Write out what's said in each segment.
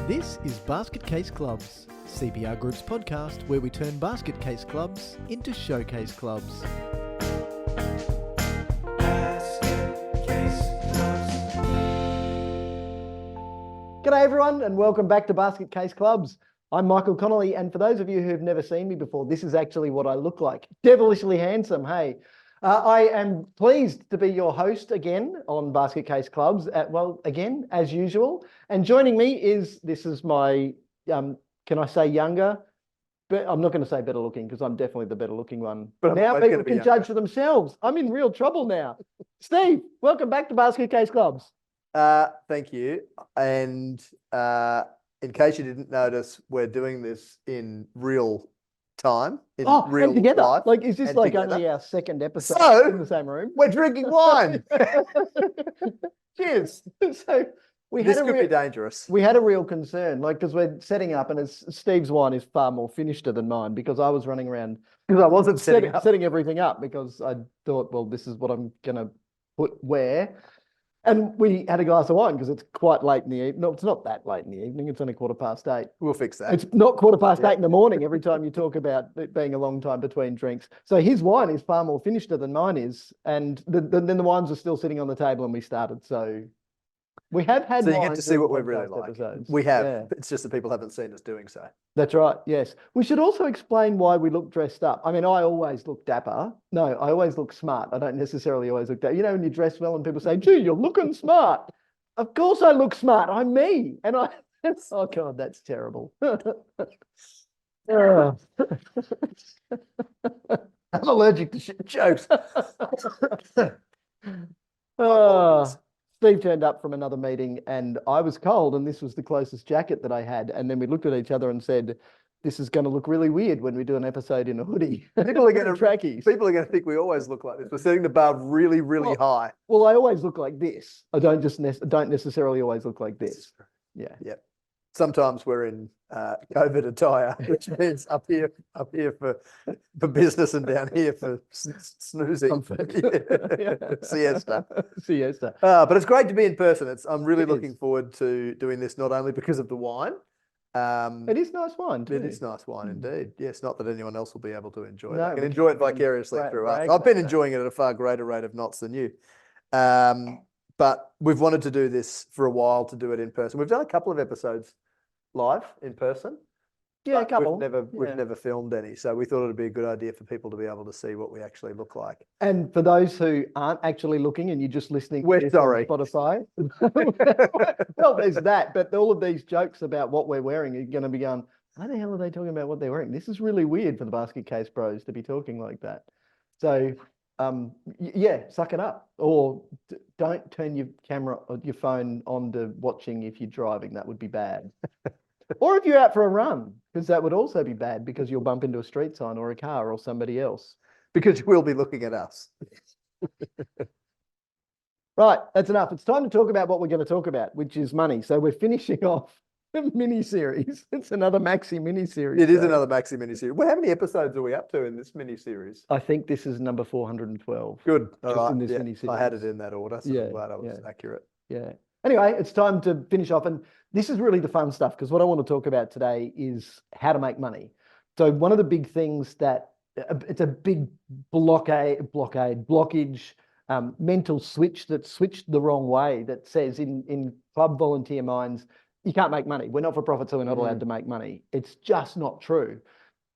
This is Basket Case Clubs, CPR Group's podcast where we turn basket case clubs into showcase clubs. G'day everyone and welcome back to Basket Case Clubs. I'm Michael Connolly, and for those of you who've never seen me before, this is actually what I look like. Devilishly handsome, hey. I am pleased to be your host again on Basket Case Clubs, again, as usual. And joining me this is my, can I say younger? But I'm not going to say better looking because I'm definitely the better looking one. But now people can judge for themselves. I'm in real trouble now. Steve, welcome back to Basket Case Clubs. Thank you. And in case you didn't notice, we're doing this in real time, in real and together. life. Like, is this like only our second episode in the same room? We're drinking wine. Cheers. So this could be dangerous. We had a real concern, like, because we're setting up, and Steve's wine is far more finished than mine because I was running around because I wasn't setting everything up because I thought, well, this is what I'm gonna put where. And we had a glass of wine because it's quite late in the evening. No, it's not that late in the evening. It's only 8:15. We'll fix that. It's not 8:15 in the morning every time you talk about it being a long time between drinks. So his wine is far more finished than mine is. And then the wines are still sitting on the table when we started. So we have had. So you get to see what we're really like. Episodes. We have. Yeah. It's just that people haven't seen us doing so. That's right. Yes. We should also explain why we look dressed up. I mean, I always look dapper. No, I always look smart. I don't necessarily always look dapper. You know, when you dress well and people say, gee, you're looking smart. Of course I look smart. I'm me. And oh God, that's terrible. I'm allergic to jokes. Steve turned up from another meeting and I was cold and this was the closest jacket that I had. And then we looked at each other and said, this is going to look really weird when we do an episode in a hoodie. People are going to think we always look like this. We're setting the bar really, really high. Well, I always look like this. I don't necessarily always look like this. Yeah. Yep. Sometimes we're in COVID attire, which means up here for business and down here for snoozing. Yeah. Siesta. But it's great to be in person. I'm really looking forward to doing this, not only because of the wine. It is nice wine too. It is nice wine indeed. Yes, not that anyone else will be able to enjoy it. No, I can enjoy it vicariously through us. I've been enjoying it at a far greater rate of knots than you. But we've wanted to do this for a while, to do it in person. We've done a couple of episodes live in person. Yeah, a couple. We've never filmed any, so we thought it'd be a good idea for people to be able to see what we actually look like. And for those who aren't actually looking and you're just listening, we're sorry. On Spotify. Well, there's that, but all of these jokes about what we're wearing are going to be going, why the hell are they talking about what they're wearing? This is really weird for the Basket Case Bros to be talking like that. So, yeah, suck it up, or don't turn your camera or your phone on to watching if you're driving. That would be bad. Or if you're out for a run, because that would also be bad because you'll bump into a street sign or a car or somebody else. Because you will be looking at us. Right, that's enough. It's time to talk about what we're going to talk about, which is money. So we're finishing off a mini-series. It's another maxi mini-series. It is another maxi mini-series. Well, how many episodes are we up to in this mini-series? I think this is number 412. Good. All right. In this mini-series. I had it in that order, so I'm glad I was accurate. Yeah. Anyway, it's time to finish off. And this is really the fun stuff, because what I want to talk about today is how to make money. So one of the big things that it's a big blockage, mental switch that's switched the wrong way, that says in club volunteer minds, you can't make money. We're not for profit, so we're not allowed to make money. It's just not true.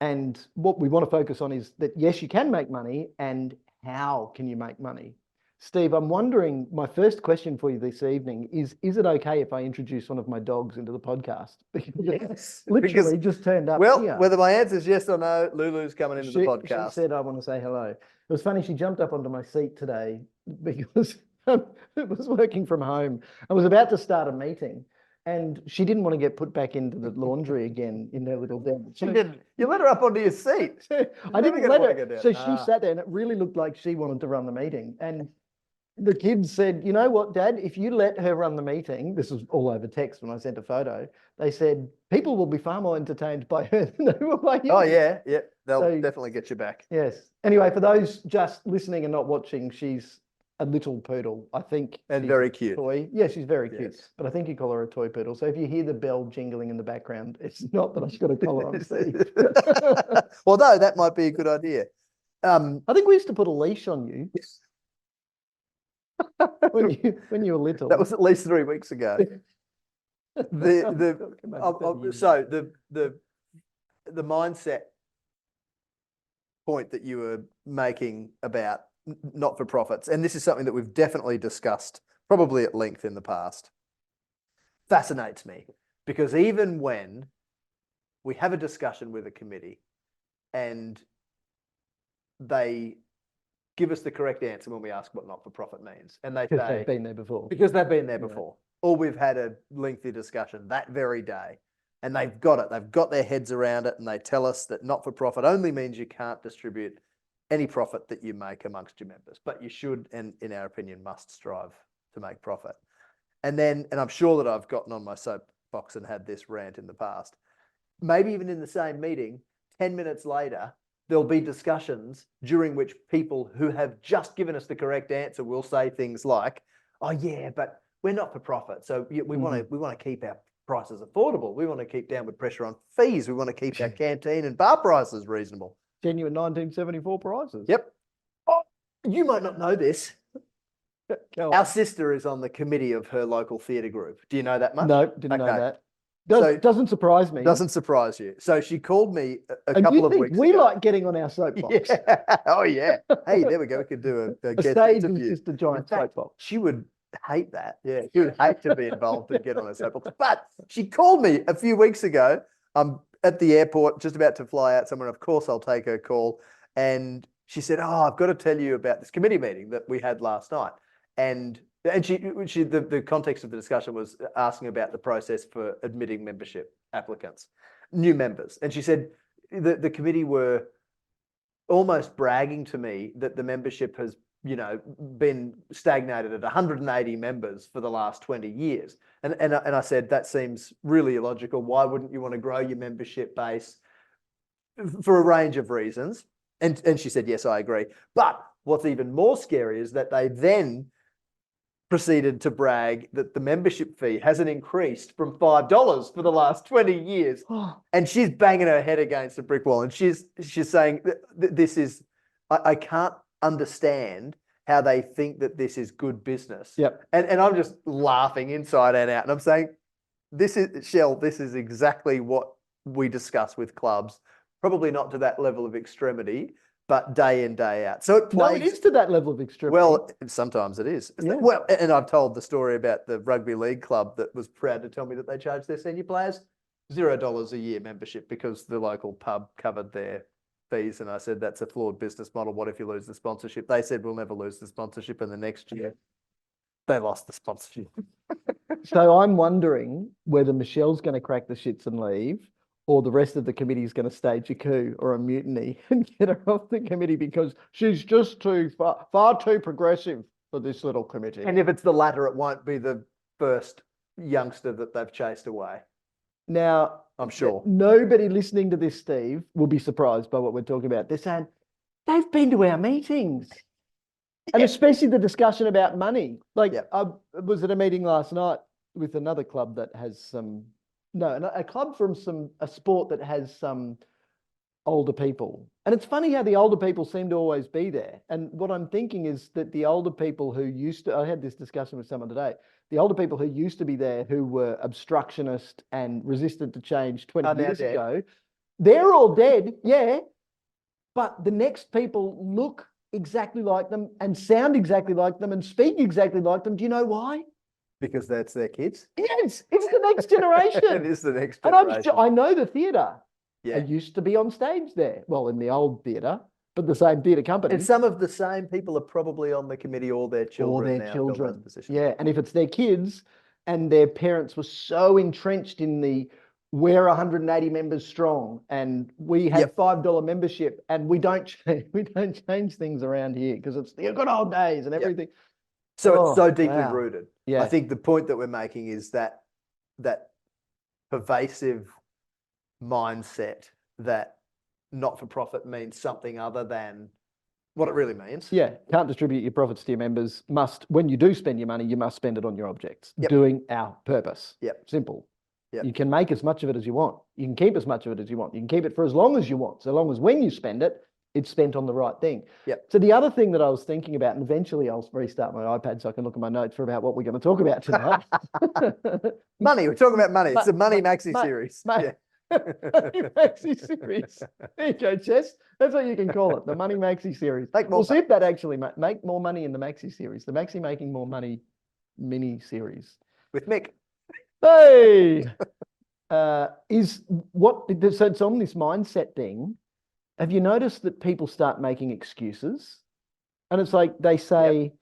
And what we want to focus on is that, yes, you can make money, and how can you make money? Steve, I'm wondering, my first question for you this evening is it okay if I introduce one of my dogs into the podcast? Yes. Literally just turned up Well, here. Whether my answer is yes or no, Lulu's coming into the podcast. She said, I want to say hello. It was funny, she jumped up onto my seat today because it was working from home. I was about to start a meeting and she didn't want to get put back into the laundry again in her little den. She didn't. You let her up onto your seat. I didn't let her. So she sat there and it really looked like she wanted to run the meeting. And the kids said, you know what, Dad, if you let her run the meeting, this was all over text when I sent a photo, they said, people will be far more entertained by her than they will by you. Oh, yeah. They'll definitely get you back. Yes. Anyway, for those just listening and not watching, she's a little poodle. I think. And she's very a cute. Toy. Yeah, she's very cute. Yes. But I think you call her a toy poodle. So if you hear the bell jingling in the background, it's not that I've got a collar on Steve. Although that might be a good idea. I think we used to put a leash on you when you were little. That was at least 3 weeks ago. So the mindset point that you were making about not-for-profits, and this is something that we've definitely discussed probably at length in the past, fascinates me, because even when we have a discussion with a committee and they give us the correct answer when we ask what not-for-profit means, and they say they've been there before. Because they've been there before. Or we've had a lengthy discussion that very day, and they've got it. They've got their heads around it, and they tell us that not-for-profit only means you can't distribute any profit that you make amongst your members, but you should, and in our opinion, must strive to make profit. And I'm sure that I've gotten on my soapbox and had this rant in the past. Maybe even in the same meeting, 10 minutes later, there'll be discussions during which people who have just given us the correct answer will say things like, "Oh yeah, but we're not for profit, so we want to keep our prices affordable. We want to keep downward pressure on fees. We want to keep our canteen and bar prices reasonable." Genuine 1974 prices. Yep. Oh, you might not know this. Our sister is on the committee of her local theatre group. Do you know that much? No, didn't know that. Doesn't surprise me. Doesn't surprise you. So she called me a couple of weeks ago. We like getting on our soapbox. Yeah. Oh yeah. Hey, there we go. We could do a guest stage interview. is just a giant soapbox. She would hate that. Yeah, she would hate to be involved and get on a soapbox. But she called me a few weeks ago. I'm at the airport, just about to fly out somewhere. Of course, I'll take her call. And she said, "Oh, I've got to tell you about this committee meeting that we had last night." And the context of the discussion was asking about the process for admitting membership applicants, new members. And she said the committee were almost bragging to me that the membership has, been stagnated at 180 members for the last 20 years. And I said, that seems really illogical. Why wouldn't you want to grow your membership base? For a range of reasons. And she said, yes, I agree. But what's even more scary is that they then proceeded to brag that the membership fee hasn't increased from $5 for the last 20 years. And she's banging her head against a brick wall. And she's saying, this is, I can't understand how they think that this is good business. Yep. And I'm just laughing inside and out. And I'm saying, this is exactly what we discuss with clubs. Probably not to that level of extremity, but day in, day out. So it is to that level of extremity. Well, sometimes it is. Yeah. Well, and I've told the story about the rugby league club that was proud to tell me that they charged their senior players $0 a year membership because the local pub covered their fees. And I said, that's a flawed business model. What if you lose the sponsorship? They said, we'll never lose the sponsorship. And the next year, they lost the sponsorship. So I'm wondering whether Michelle's going to crack the shits and leave, or the rest of the committee is going to stage a coup or a mutiny and get her off the committee because she's just far too progressive for this little committee. And if it's the latter, it won't be the first youngster that they've chased away. Now, I'm sure nobody listening to this, Steve, will be surprised by what we're talking about. They're saying, they've been to our meetings. And especially the discussion about money. Like, I was at a meeting last night with another club that has a club from a sport that has some older people. And it's funny how the older people seem to always be there. And what I'm thinking is that the older people who I had this discussion with someone today, the older people who used to be there, who were obstructionist and resistant to change 20 years ago, they're all dead, yeah. But the next people look exactly like them and sound exactly like them and speak exactly like them. Do you know why? Because that's their kids? Yes, it's the next generation. It is the next generation. And I know the theatre. Yeah. I used to be on stage there. Well, in the old theatre, but the same theatre company. And some of the same people are probably on the committee or their children now. Yeah, and if it's their kids and their parents were so entrenched in the we're 180 members strong and we have $5 membership and we don't change things around here because it's the good old days and everything. So it's so deeply rooted. Yeah. I think the point that we're making is that pervasive mindset that not-for-profit means something other than what it really means. Yeah, can't distribute your profits to your members. When you do spend your money, you must spend it on your objects, doing our purpose. Simple. You can make as much of it as you want. You can keep as much of it as you want. You can keep it for as long as you want, so long as when you spend it, it's spent on the right thing. So the other thing that I was thinking about, and eventually I'll restart my iPad so I can look at my notes for about what we're going to talk about tonight. Money. We're talking about money. It's a money maxi series. Money maxi series. There you go, Chess. That's what you can call it. The money maxi series. We'll see if that actually make more money in the maxi series. The maxi making more money mini series with Mick. Hey, so it's on this mindset thing. Have you noticed that people start making excuses? And it's like they say,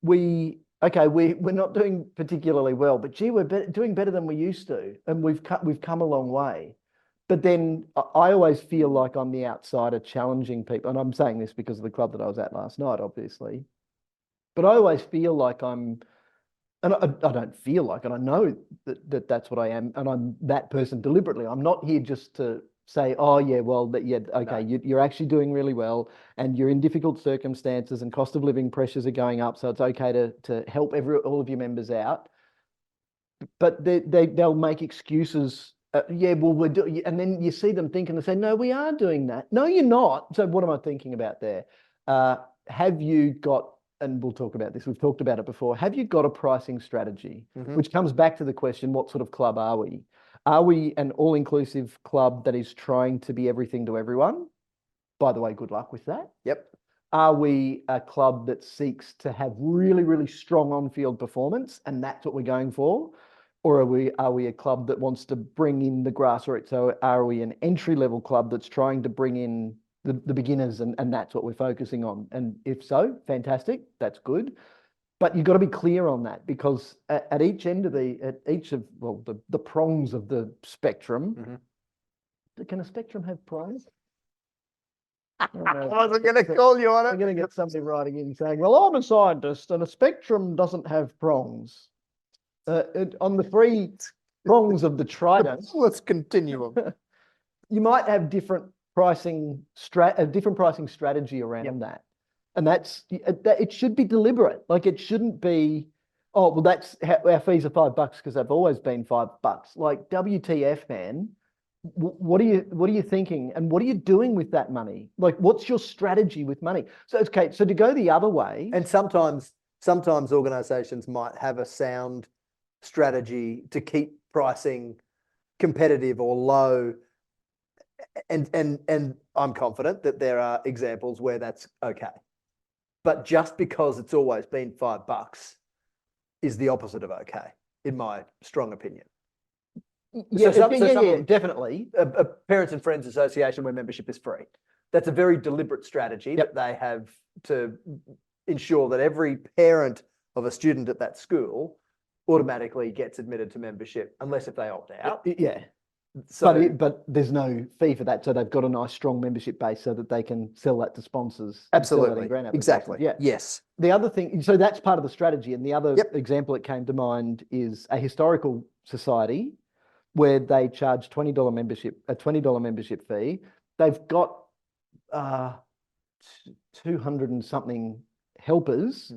we're not doing particularly well, but gee, we're doing better than we used to, and we've come a long way. But then I always feel like I'm the outsider challenging people, and I'm saying this because of the club that I was at last night, obviously. But I always feel like and I don't feel like it. I know that that's what I am, and I'm that person deliberately. I'm not here just to say, oh yeah, well, okay, no. You're actually doing really well, and you're in difficult circumstances, and cost of living pressures are going up, so it's okay to help all of your members out. But they'll make excuses. Well, we're doing, and then you see them thinking, they say, no, we are doing that. No, you're not. So what am I thinking about there? Have you got? And we'll talk about this, we've talked about it before. Have you got a pricing strategy? Which comes back to the question, what sort of club are we? Are we an all-inclusive club that is trying to be everything to everyone? By the way, good luck with that. Are we a club that seeks to have really, really strong on-field performance, and that's what we're going for? Or are we a club that wants to bring in the grassroots? So are we an entry-level club that's trying to bring in the beginners, and that's what we're focusing on? And if so, fantastic, that's good. But you've got to be clear on that, because at each end of the prongs of the spectrum, can a spectrum have prongs? I wasn't going to call you on it. I'm going to get somebody writing in saying, well, I'm a scientist and a spectrum doesn't have prongs. On the three prongs of the trident. Let's continue. You might have different pricing strategy around that. And it should be deliberate. Like, it shouldn't be, oh, well, our fees are $5 because they've always been $5. Like, WTF, man. What are you thinking, and what are you doing with that money? Like, what's your strategy with money? So okay, so to go the other way, and sometimes organizations might have a sound strategy to keep pricing competitive or low, and I'm confident that there are examples where that's okay. But just because it's always been $5 is the opposite of okay, in my strong opinion. Yeah, definitely. A Parents and Friends Association where membership is free. That's a very deliberate strategy that they have to ensure that every parent of a student at that school automatically gets admitted to membership, unless if they opt out. Yeah. So, but there's no fee for that, so they've got a nice strong membership base so that they can sell that to sponsors. Absolutely, exactly. Yeah. Yes. The other thing, so that's part of the strategy, and the other example that came to mind is a historical society where they charge a $20 membership fee. They've got 200 and something helpers.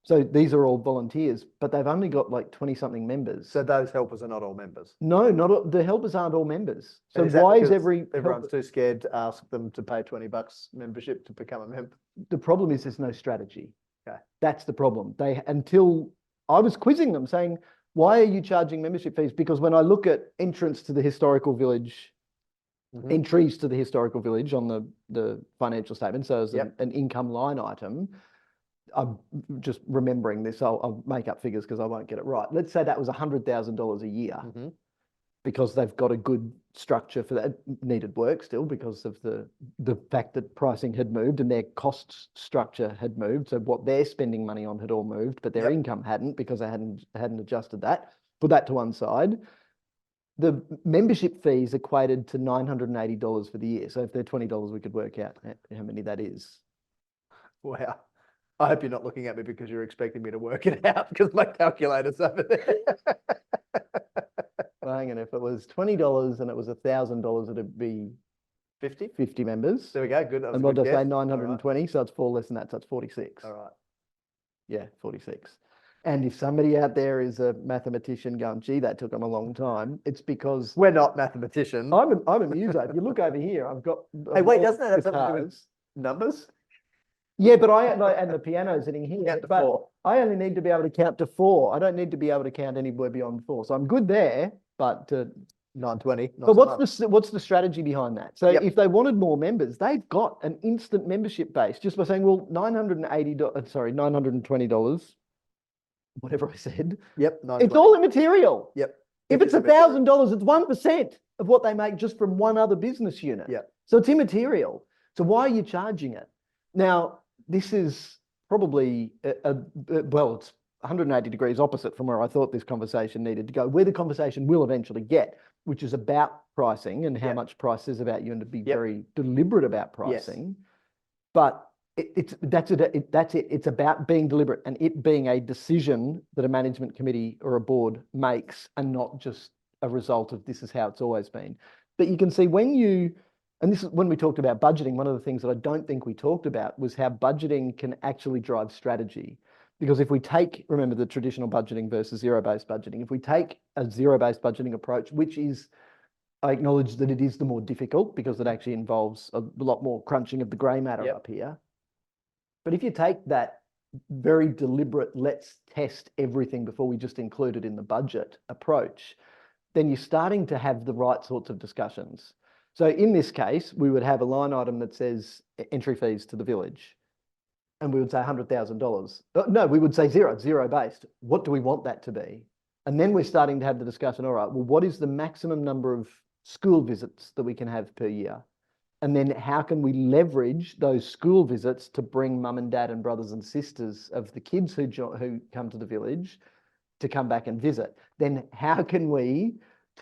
So these are all volunteers, but they've only got like 20 something members. So those helpers are not all members? No, not all, the helpers aren't all members. So why is everyone's too scared to ask them to pay $20 membership to become a member? The problem is there's no strategy. Okay. That's the problem. Until I was quizzing them saying, why are you charging membership fees? Because when I look at entries to the historical village on the financial statement, so as an income line item, I'm just remembering this. I'll make up figures because I won't get it right. Let's say that was $100,000 a year, because they've got a good structure for that. Needed work still because of the fact that pricing had moved and their cost structure had moved. So what they're spending money on had all moved, but their income hadn't, because they hadn't adjusted that. Put that to one side. The membership fees equated to $980 for the year. So if they're $20, we could work out how many that is. Wow. I hope you're not looking at me because you're expecting me to work it out, because my calculator's over there. Well, hang on, if it was $20 and it was $1,000, it'd be 50 members. There we go. Good. That was And a what good did I say? guess. 920. So it's 4 less than that. So it's 46. All right. Yeah, 46. And if somebody out there is a mathematician going, gee, that took them a long time, it's because We're not mathematicians. I'm a muso. If you look over here, I've got. Hey, wait, doesn't that have something to do with guitars. numbers? Yeah, but and the piano's sitting here. Count to but 4. I only need to be able to count to 4. I don't need to be able to count anywhere beyond 4. So I'm good there, but 920. but what's the strategy behind that? So if they wanted more members, they've got an instant membership base just by saying, well, $920, whatever I said. Yep. It's all immaterial. Yep. If it's $1,000, it's 1% of what they make just from one other business unit. Yep. So it's immaterial. So why are you charging it? Now, this is probably well, it's 180 degrees opposite from where I thought this conversation needed to go, where the conversation will eventually get, which is about pricing and how much price is about you, and to be very deliberate about pricing. But that's it. It's about being deliberate and it being a decision that a management committee or a board makes, and not just a result of this is how it's always been. But you can see and this is when we talked about budgeting, one of the things that I don't think we talked about was how budgeting can actually drive strategy. Because if we remember the traditional budgeting versus zero-based budgeting, if we take a zero-based budgeting approach, which is, I acknowledge that it is the more difficult because it actually involves a lot more crunching of the grey matter up here. But if you take that very deliberate, let's test everything before we just include it in the budget approach, then you're starting to have the right sorts of discussions. So in this case, we would have a line item that says entry fees to the village. And we would say $100,000. No, we would say zero-based. What do we want that to be? And then we're starting to have the discussion, all right, well, what is the maximum number of school visits that we can have per year? And then how can we leverage those school visits to bring mum and dad and brothers and sisters of the kids who come to the village to come back and visit? Then how can we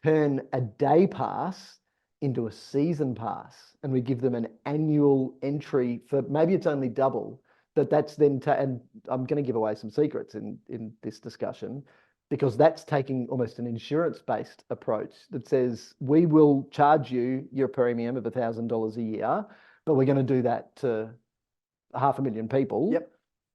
turn a day pass into a season pass? And we give them an annual entry for, maybe it's only double, but that's then, and I'm going to give away some secrets in this discussion, because that's taking almost an insurance-based approach that says, we will charge you your premium of $1,000 a year, but we're going to do that to 500,000 people. Yep.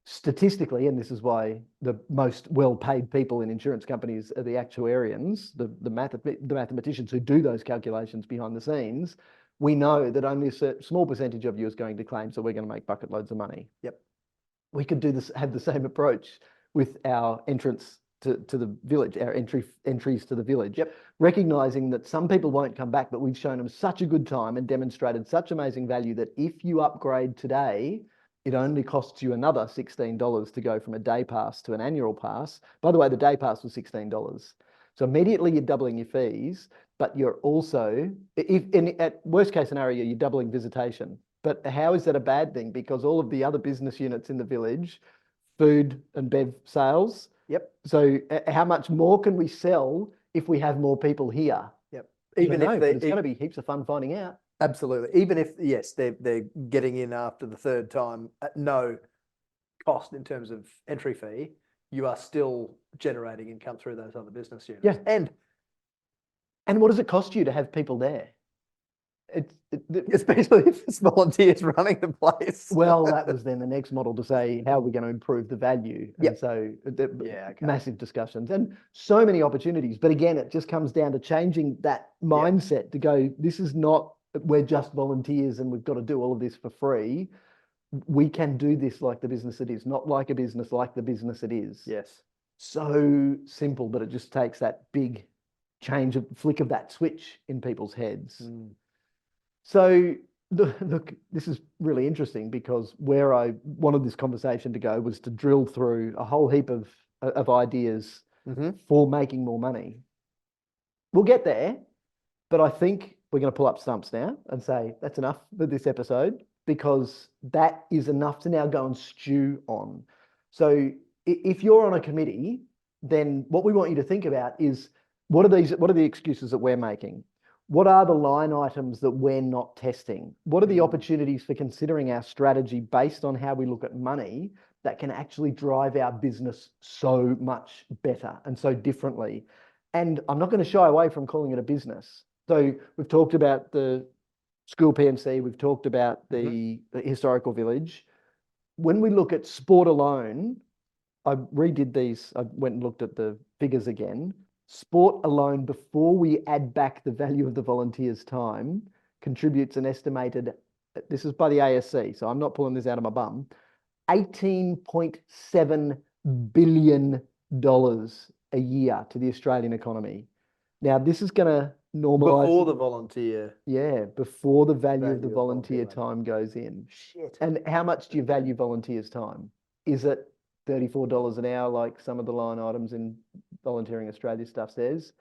Statistically, and this is why the most well-paid people in insurance companies are the actuarians, the mathematicians who do those calculations behind the scenes. We know that only a small percentage of you is going to claim, so we're going to make bucket loads of money. Yep. We could have the same approach with our entrance to the village, our entries to the village. Yep. Recognizing that some people won't come back, but we've shown them such a good time and demonstrated such amazing value that if you upgrade today, it only costs you another $16 to go from a day pass to an annual pass. By the way, the day pass was $16. So immediately you're doubling your fees, but you're also, at worst case scenario, you're doubling visitation. But how is that a bad thing? Because all of the other business units in the village, food and bev sales. Yep. So how much more can we sell if we have more people here? Yep. Even if it's going to be heaps of fun finding out. Absolutely. Even if, yes, they're getting in after the third time at no cost in terms of entry fee, you are still generating income through those other business units. Yeah. And what does it cost you to have people there? Especially if it's volunteers running the place. Well, that was then the next model to say, how are we going to improve the value? Yep. And so massive discussions and so many opportunities. But again, it just comes down to changing that mindset to go, this is not, we're just volunteers and we've got to do all of this for free. We can do this like the business it is, not like a business, like the business it is. Yes. So simple, but it just takes that big change, flick of that switch in people's heads. Mm. So look, this is really interesting, because where I wanted this conversation to go was to drill through a whole heap of ideas for making more money. We'll get there, but I think we're going to pull up stumps now and say that's enough for this episode, because that is enough to now go and stew on. So if you're on a committee, then what we want you to think about is, what are the excuses that we're making? What are the line items that we're not testing? What are the opportunities for considering our strategy based on how we look at money that can actually drive our business so much better and so differently? And I'm not going to shy away from calling it a business. So we've talked about the school PNC, we've talked about the historical village. When we look at sport alone, I redid these, I went and looked at the figures again. Sport alone, before we add back the value of the volunteers' time, contributes an estimated, this is by the ASC, so I'm not pulling this out of my bum, $18.7 billion a year to the Australian economy. Now, this is going to normalise. Before the volunteer. Yeah, before the value of the volunteer time goes in. Shit. And how much do you value volunteers' time? Is it $34 an hour like some of the line items in Volunteering Australia stuff says?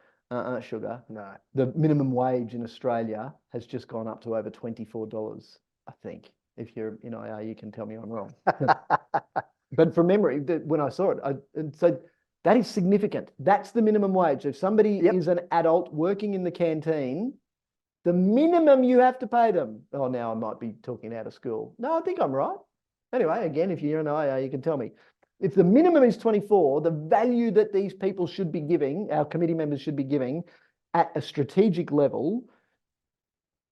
Sugar. No. The minimum wage in Australia has just gone up to over $24, I think. If you're in IR, you can tell me I'm wrong. But from memory, when I saw it, so that is significant. That's the minimum wage. If somebody is an adult working in the canteen, the minimum you have to pay them. Oh, now I might be talking out of school. No, I think I'm right. Anyway, again, if you're an IR, you can tell me. If the minimum is 24, the value that these people should be giving, our committee members should be giving at a strategic level,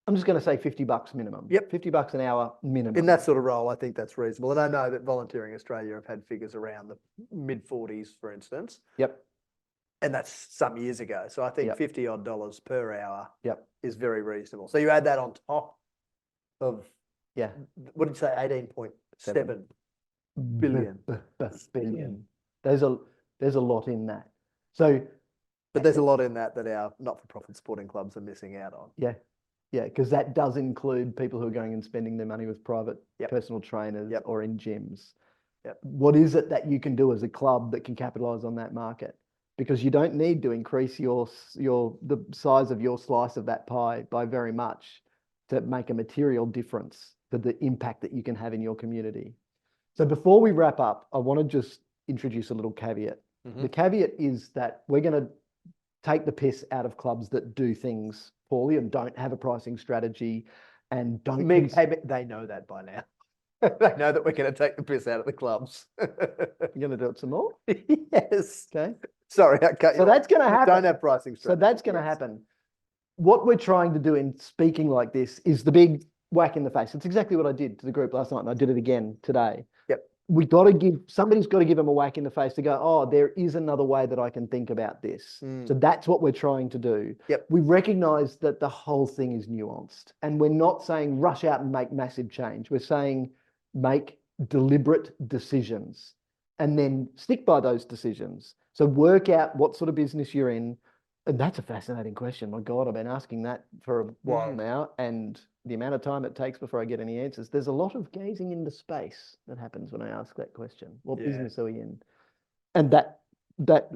I'm just going to say $50 minimum. Yep. $50 an hour minimum. In that sort of role, I think that's reasonable. And I know that Volunteering Australia have had figures around the mid-40s, for instance. Yep. And that's some years ago. So I think $50 odd per hour is very reasonable. So you add that on top of, what did you say, 18.7 billion. Billion. There's a lot in that. So, but there's a lot in that our not-for-profit sporting clubs are missing out on. Yeah. Yeah, because that does include people who are going and spending their money with private personal trainers or in gyms. What is it that you can do as a club that can capitalize on that market? Because you don't need to increase the size of your slice of that pie by very much to make a material difference to the impact that you can have in your community. So before we wrap up, I want to just introduce a little caveat. The caveat is that we're going to take the piss out of clubs that do things poorly and don't have a pricing strategy and don't. They know that by now. They know that we're going to take the piss out of the clubs. You're going to do it some more? Yes. Okay. Sorry, I cut you So that's going to happen. Don't have pricing strategy. So that's going to happen. What we're trying to do in speaking like this is the big whack in the face. It's exactly what I did to the group last night, and I did it again today. Somebody's got to give them a whack in the face to go, oh, there is another way that I can think about this. So that's what we're trying to do. We recognize that the whole thing is nuanced, and we're not saying rush out and make massive change. We're saying make deliberate decisions and then stick by those decisions. So work out what sort of business you're in. And that's a fascinating question. My God, I've been asking that for a while now, and the amount of time it takes before I get any answers. There's a lot of gazing into space that happens when I ask that question. What business are we in? And that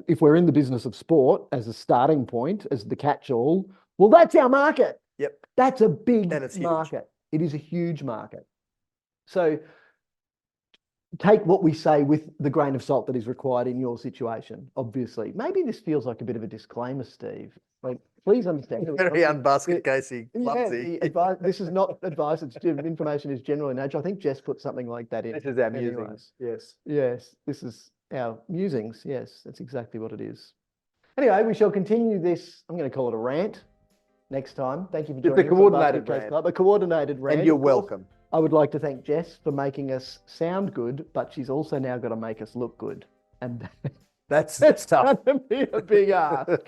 if we're in the business of sport as a starting point, as the catch-all, well, that's our market. That's a big market. It is a huge market. So take what we say with the grain of salt that is required in your situation, obviously. Maybe this feels like a bit of a disclaimer, Steve. Like, please understand. Very unbasket casey, clumsy. This is not advice. It's information is general in nature. I think Jess put something like that in. This is our musings. Yes. Yes. This is our musings. Yes, that's exactly what it is. Anyway, we shall continue this. I'm going to call it a rant next time. Thank you for joining us. It's a coordinated rant. A coordinated rant. And you're welcome. I would like to thank Jess for making us sound good, but she's also now got to make us look good. And that's going tough. to be a big ask.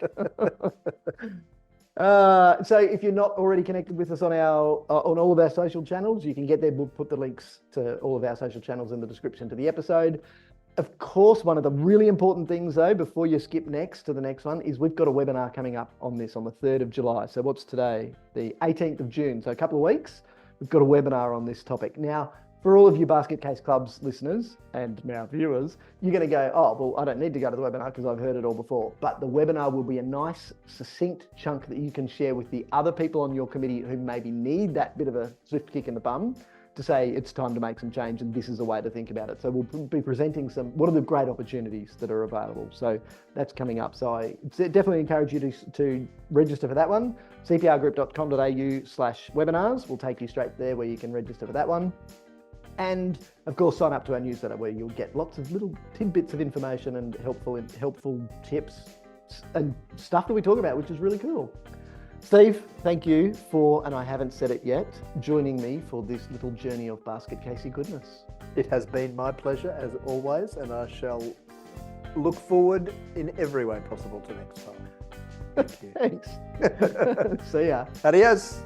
So if you're not already connected with us on all of our social channels, you can get there. We'll put the links to all of our social channels in the description to the episode. Of course, one of the really important things, though, before you skip next to the next one, is we've got a webinar coming up on this on the 3rd of July. So what's today? The 18th of June. So a couple of weeks. We've got a webinar on this topic. Now, for all of you Basket Case Clubs listeners and now viewers, you're going to go, oh, well, I don't need to go to the webinar because I've heard it all before. But the webinar will be a nice, succinct chunk that you can share with the other people on your committee who maybe need that bit of a swift kick in the bum to say it's time to make some change and this is a way to think about it. So we'll be presenting what are the great opportunities that are available. So that's coming up. So I definitely encourage you to register for that one. cprgroup.com.au/webinars will take you straight there where you can register for that one. And of course, sign up to our newsletter where you'll get lots of little tidbits of information and helpful tips and stuff that we talk about, which is really cool. Steve, thank you for, and I haven't said it yet, joining me for this little journey of Basket Casey goodness. It has been my pleasure as always, and I shall look forward in every way possible to next time. Thank you. Thanks. See ya. Adios.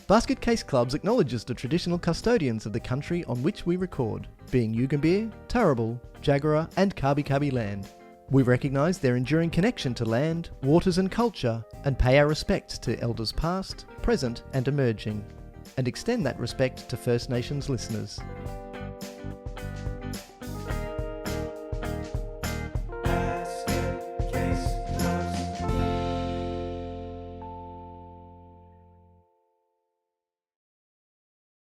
Basket Case Clubs acknowledges the traditional custodians of the country on which we record, being Yugambeh, Turrbal, Jagera and Kabi Kabi land. We recognise their enduring connection to land, waters and culture, and pay our respects to elders past, present and emerging, and extend that respect to First Nations listeners.